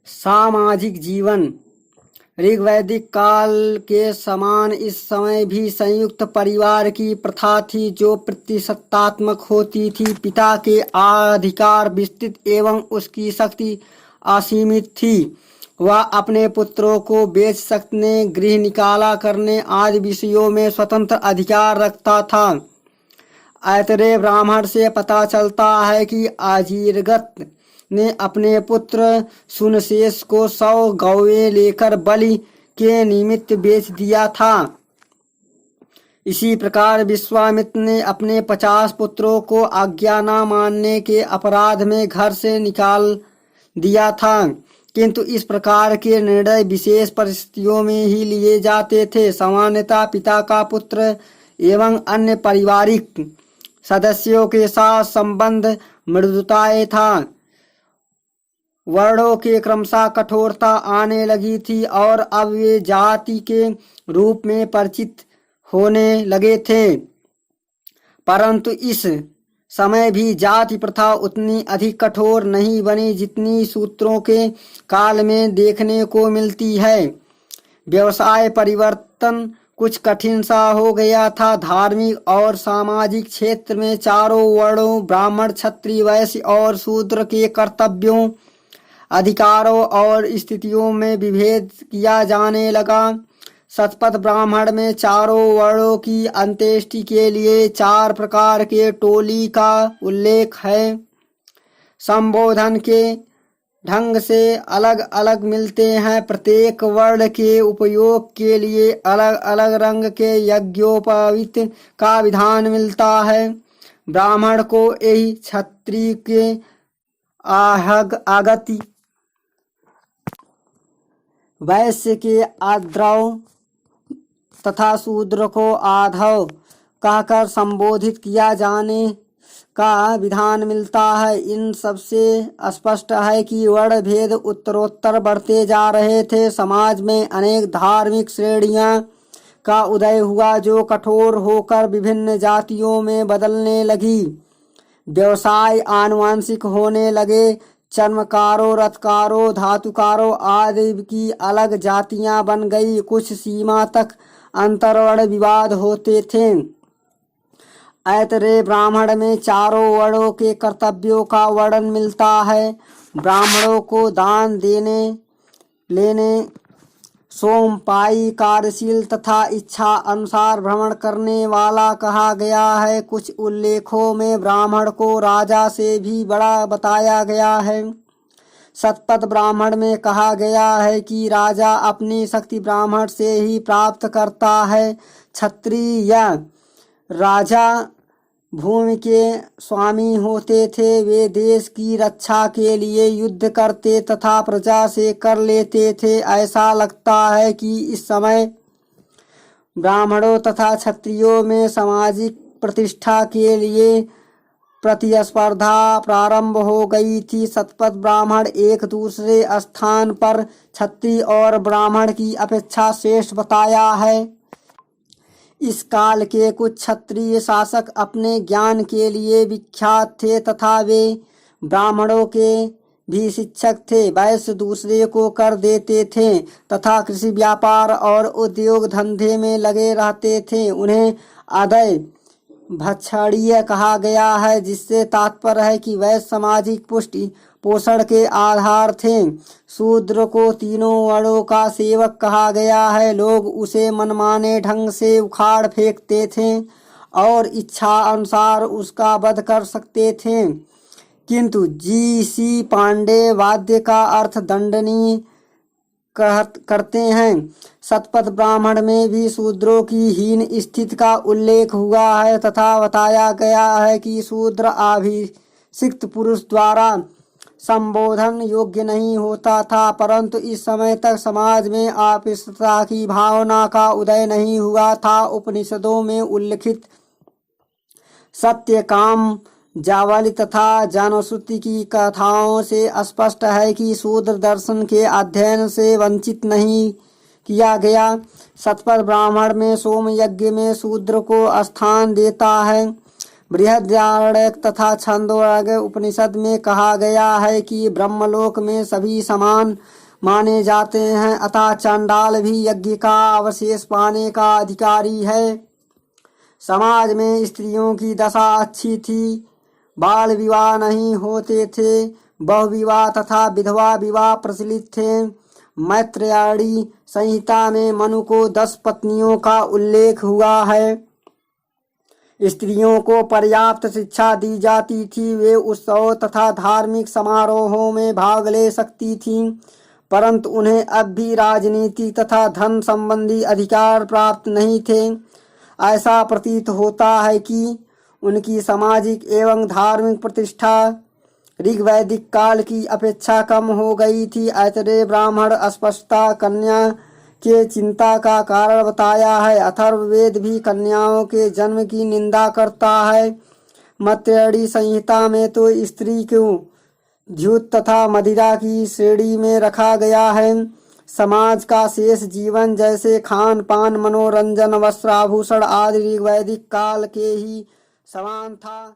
सामाजिक जीवन। ऋग्वैदिक काल के समान इस समय भी संयुक्त परिवार की प्रथा थी, जो प्रतिसत्तात्मक होती थी। पिता के अधिकार विस्तृत एवं उसकी शक्ति असीमित थी। वह अपने पुत्रों को बेच सकने, गृह निकाला करने आदि विषयों में स्वतंत्र अधिकार रखता था। ऐतरेय ब्राह्मण से पता चलता है कि अजीरगत ने अपने पुत्र सुनशेष को 100 गौवें लेकर बलि के निमित्त बेच दिया था। इसी प्रकार विश्वामित्र ने अपने 50 पुत्रों को आज्ञा न मानने के अपराध में घर से निकाल दिया था, किंतु इस प्रकार के निर्णय विशेष परिस्थितियों में ही लिए जाते थे। सामान्यतः पिता का पुत्र एवं अन्य पारिवारिक सदस्यों के साथ संबंध मृदुताएं था। वर्णों के क्रमशः कठोरता आने लगी थी और अब वे जाति के रूप में परिचित होने लगे थे, परंतु इस समय भी जाति प्रथा उतनी अधिक कठोर नहीं बनी जितनी सूत्रों के काल में देखने को मिलती है। व्यवसाय परिवर्तन कुछ कठिन सा हो गया था। धार्मिक और सामाजिक क्षेत्र में चारों वर्णों ब्राह्मण, क्षत्रिय, वैश्य और शूद्र के कर्तव्यों, अधिकारों और स्थितियों में विभेद किया जाने लगा। शतपथ ब्राह्मण में चारों वर्णों की अंत्येष्टि के लिए 4 प्रकार के टोली का उल्लेख है। संबोधन के ढंग से अलग अलग मिलते हैं। प्रत्येक वर्ण के उपयोग के लिए अलग अलग रंग के यज्ञोपवीत का विधान मिलता है। ब्राह्मण को यही, क्षत्रिय के आगति, वैश्य के आद्रव तथा शूद्र को आधव कहकर संबोधित किया जाने का विधान मिलता है। इन सबसे स्पष्ट है कि वर्ण भेद उत्तरोत्तर बढ़ते जा रहे थे। समाज में अनेक धार्मिक श्रेणियां का उदय हुआ, जो कठोर होकर विभिन्न जातियों में बदलने लगी। व्यवसाय आनुवंशिक होने लगे। चर्मकारों, रथकारों, धातुकारों आदि की अलग जातियां बन गई। कुछ सीमा तक अंतर्वर्ण विवाद होते थे। ऐतरेय ब्राह्मण में चारों वर्णों के कर्तव्यों का वर्णन मिलता है। ब्राह्मणों को दान देने लेने, सोमपाई, कार्यशील तथा इच्छा अनुसार भ्रमण करने वाला कहा गया है। कुछ उल्लेखों में ब्राह्मण को राजा से भी बड़ा बताया गया है। शतपथ ब्राह्मण में कहा गया है कि राजा अपनी शक्ति ब्राह्मण से ही प्राप्त करता है। क्षत्रिय या राजा भूमि के स्वामी होते थे। वे देश की रक्षा के लिए युद्ध करते तथा प्रजा से कर लेते थे। ऐसा लगता है कि इस समय ब्राह्मणों तथा क्षत्रियों में सामाजिक प्रतिष्ठा के लिए प्रतिस्पर्धा प्रारंभ हो गई थी। शतपथ ब्राह्मण एक दूसरे स्थान पर क्षत्रिय और ब्राह्मण की अपेक्षा श्रेष्ठ बताया है। इस काल के कुछ क्षत्रिय शासक अपने ज्ञान के लिए विख्यात थे तथा वे ब्राह्मणों के भी शिक्षक थे। वैश्य दूसरे को कर देते थे तथा कृषि, व्यापार और उद्योग धंधे में लगे रहते थे। उन्हें अदय भक्षणीय कहा गया है, जिससे तात्पर्य है कि वैश्य सामाजिक पुष्टि पोषण के आधार थे। शूद्र को तीनों वर्णों का सेवक कहा गया है। लोग उसे मनमाने ढंग से उखाड़ फेंकते थे और इच्छा अनुसार उसका वध कर सकते थे, किंतु जी.सी. पांडे वाद्य का अर्थ दंडनीय करते हैं। शतपथ ब्राह्मण में भी शूद्रों की हीन स्थिति का उल्लेख हुआ है तथा बताया गया है कि शूद्र अभिषिक्त पुरुष द्वारा संबोधन योग्य नहीं होता था, परंतु इस समय तक समाज में अस्पृश्यता की भावना का उदय नहीं हुआ था। उपनिषदों में उल्लिखित सत्य, काम, जावली तथा जनश्रुति की कथाओं से स्पष्ट है कि शूद्र दर्शन के अध्ययन से वंचित नहीं किया गया। शतपथ ब्राह्मण में सोम यज्ञ में शूद्र को स्थान देता है। बृहदारण्यक तथा छंदोग्य उपनिषद में कहा गया है कि ब्रह्मलोक में सभी समान माने जाते हैं, अतः चांडाल भी यज्ञ का अवशेष पाने का अधिकारी है। समाज में स्त्रियों की दशा अच्छी थी, बाल विवाह नहीं होते थे, बहुविवाह तथा विधवा विवाह प्रचलित थे। मैत्रेयी संहिता में मनु को 10 पत्नियों का उल्लेख हुआ है। स्त्रियों को पर्याप्त शिक्षा दी जाती थी, वे उत्सवों तथा धार्मिक समारोहों में भाग ले सकती थीं, परंतु उन्हें अब भी राजनीति तथा धन संबंधी अधिकार प्राप्त नहीं थे। ऐसा प्रतीत होता है कि उनकी सामाजिक एवं धार्मिक प्रतिष्ठा ऋग्वैदिक काल की अपेक्षा कम हो गई थी। ऐतरेय ब्राह्मण अस्पष्टता कन्या के चिंता का कारण बताया है। अथर्ववेद भी कन्याओं के जन्म की निंदा करता है। मैत्रेयी संहिता में तो स्त्री को द्यूत तथा मदिरा की श्रेणी में रखा गया है। समाज का शेष जीवन जैसे खान पान, मनोरंजन, वस्त्राभूषण आदि ऋग्वैदिक काल के ही समान था।